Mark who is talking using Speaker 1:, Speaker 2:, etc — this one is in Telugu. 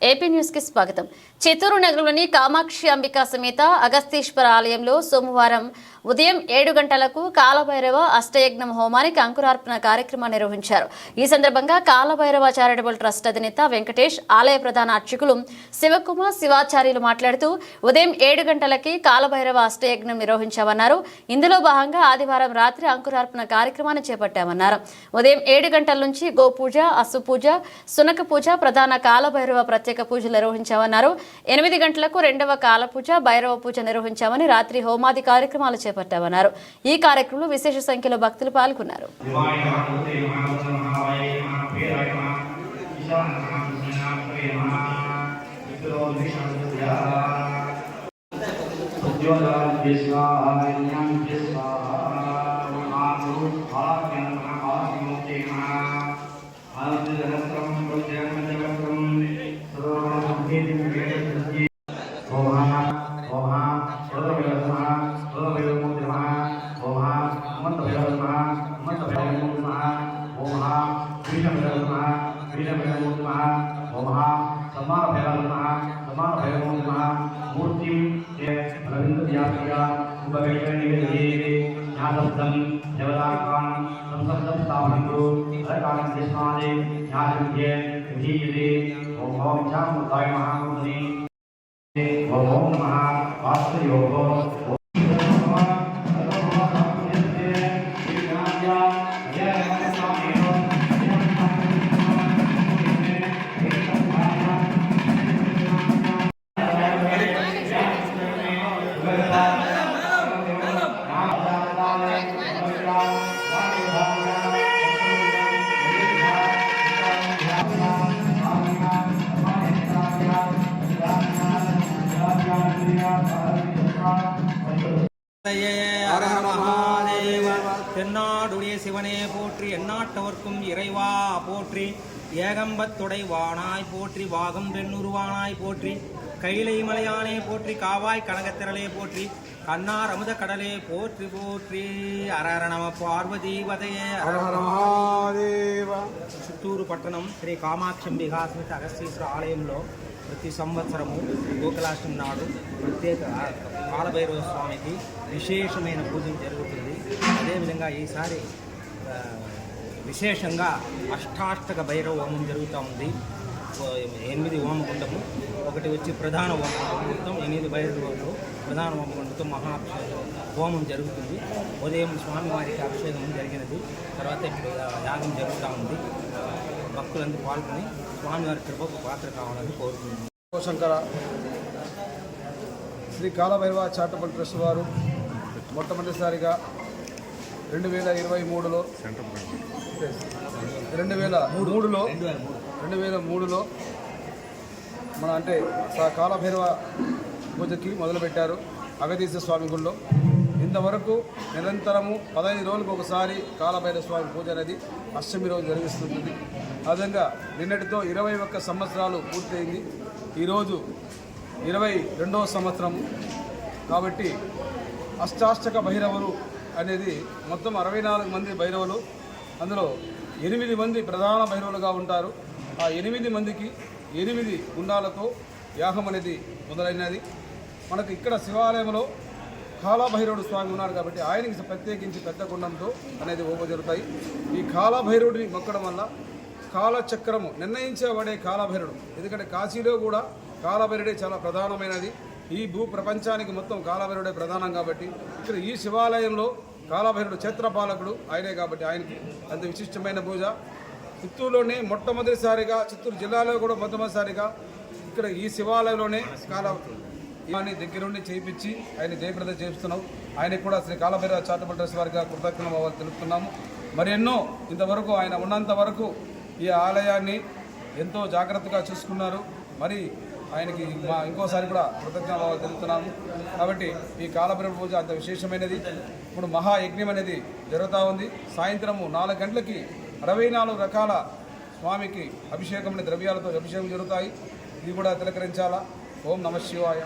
Speaker 1: ఏపీ న్యూస్ కి స్వాగతం. చిత్తూరు నగరంలోని కామాక్షి అంబికా సమేత అగస్తీశ్వర ఆలయంలో సోమవారం ఉదయం 7 గంటలకు కాలభైరవ అష్టయజ్ఞం హోమానికి అంకురార్పణ కార్యక్రమం నిర్వహించారు. ఈ సందర్భంగా కాలభైరవ చారిటబుల్ ట్రస్ట్ అధినేత వెంకటేష్, ఆలయ ప్రధాన అర్చకులు శివకుమార్, శివాచార్యులు మాట్లాడుతూ ఉదయం 7 గంటలకి కాలభైరవ అష్టయజ్ఞం నిర్వహించామన్నారు. ఇందులో భాగంగా ఆదివారం రాత్రి అంకురార్పణ కార్యక్రమాన్ని చేపట్టామన్నారు. ఉదయం 7 గంటల నుంచి గోపూజ, అసు పూజ, సునక పూజ, ప్రధాన కాలభైరవ ప్రత్యేక పూజలు నిర్వహించామన్నారు. 8 గంటలకు రెండవ కాల పూజ, భైరవ పూజ నిర్వహించామని, రాత్రి హోమాది కార్యక్రమాలు చేపట్టామన్నారు. ఈ కార్యక్రమంలో విశేష సంఖ్యలో భక్తులు పాల్గొన్నారు.
Speaker 2: தென்னாடுடைய சிவனே போற்றி, எந்நாட்டவர்க்கும் இறைவா போற்றி, ஏகம்பத்துடை வானாய் போற்றி, வாகம் பெண்ணுருவானாய் போற்றி, கைலை மலையானே போற்றி, காவாய் கனகத்திரளே போற்றி, கண்ணார் அமுத கடலே போற்றி போற்றி. அரஹர நம பார்வதீபதையே. చిత్తూరు పట్టణం శ్రీ కామాక్షంబికా సమేత అగస్తీశ్వర ఆలయంలో ప్రతి సంవత్సరము గోకులాష్టమి నాడు ప్రత్యేక కాలభైరవ స్వామికి విశేషమైన పూజలు జరుగుతుంది. అదేవిధంగా ఈసారి విశేషంగా అష్టాష్టక భైరవ హోమం జరుగుతూ ఉంది. 8 హోమగుండము, ఒకటి వచ్చి ప్రధాన హోమగుండం, 8 భైరవులు ప్రధాన హోమగుండంతో మహా హోమం జరుగుతుంది. ఉదయం స్వామివారికి అభిషేకం జరిగినది, తర్వాత యాగం జరుగుతూ ఉంది. భక్తులందరూ పాల్గొని స్వామివారి కృపకు పాత్ర కావాలని కోరుతున్నాను.
Speaker 3: శంకర శ్రీ కాలభైరవ చారిటబుల్ ట్రస్ట్ వారు మొట్టమొదటిసారిగా 2023లో 2003లో మన అంటే కాలభైరవ పూజకి మొదలుపెట్టారు అగస్తీశ్వర స్వామి గుడిలో. ఇంతవరకు నిరంతరము 15 రోజులకు ఒకసారి కాలభైరవ స్వామి పూజ అనేది అష్టమి రోజు జరిగిస్తుంది. ఆ విధంగా నిన్నటితో 21 సంవత్సరాలు పూర్తయింది. ఈరోజు 22వ సంవత్సరము కాబట్టి అష్టాష్టక భైరవులు అనేది మొత్తం 64 మంది భైరవులు, అందులో 8 మంది ప్రధాన భైరవులుగా ఉంటారు. ఆ 8 మందికి 8 గుండాలతో యాగం అనేది మొదలైనది. మనకు ఇక్కడ శివాలయంలో కాలభైరవుడు స్వామి ఉన్నారు కాబట్టి ఆయనకి ప్రత్యేకించి పెద్ద గుండంతో అనేది హోమం జరుగుతాయి. ఈ కాలభైరవుడిని మొక్కడం వల్ల కాలచక్రము నిర్ణయించబడే కాలభైరవుడు, ఎందుకంటే కాశీలో కూడా కాలభైరవుడే చాలా ప్రధానమైనది. ఈ భూ ప్రపంచానికి మొత్తం కాలభైరవుడే ప్రధానం కాబట్టి ఇక్కడ ఈ శివాలయంలో కాలభైరవుడు క్షేత్రపాలకుడు ఆయనే కాబట్టి ఆయనకి అంత విశిష్టమైన పూజ. చిత్తూరులోనే మొట్టమొదటిసారిగా, చిత్తూరు జిల్లాలో కూడా మొట్టమొదటిసారిగా ఇక్కడ ఈ శివాలయంలోనే దగ్గరుండి చేయించి ఆయన జయప్రద చేస్తున్నాం. ఆయనకు కూడా శ్రీ కాలభైరవ చారిటబుల్ ట్రస్ట్ వారిగా కృతజ్ఞతలు తెలుపుతున్నాము. మరి ఎన్నో ఇంతవరకు ఆయన ఉన్నంత వరకు ఈ ఆలయాన్ని ఎంతో జాగ్రత్తగా చూసుకున్నారు. మరి ఆయనకి ఇంకోసారి కూడా కృతజ్ఞతలు తెలుపుతున్నాము. కాబట్టి ఈ కాలభైరవ పూజ అంత విశేషమైనది. ఇప్పుడు మహాయజ్ఞం అనేది జరుగుతూ ఉంది. సాయంత్రము 4 గంటలకి 64 రకాల స్వామికి అభిషేకం ద్రవ్యాలతో అభిషేకం జరుగుతాయి. ఇది కూడా తిలకరించాలా. ఓం నమ శివాయ.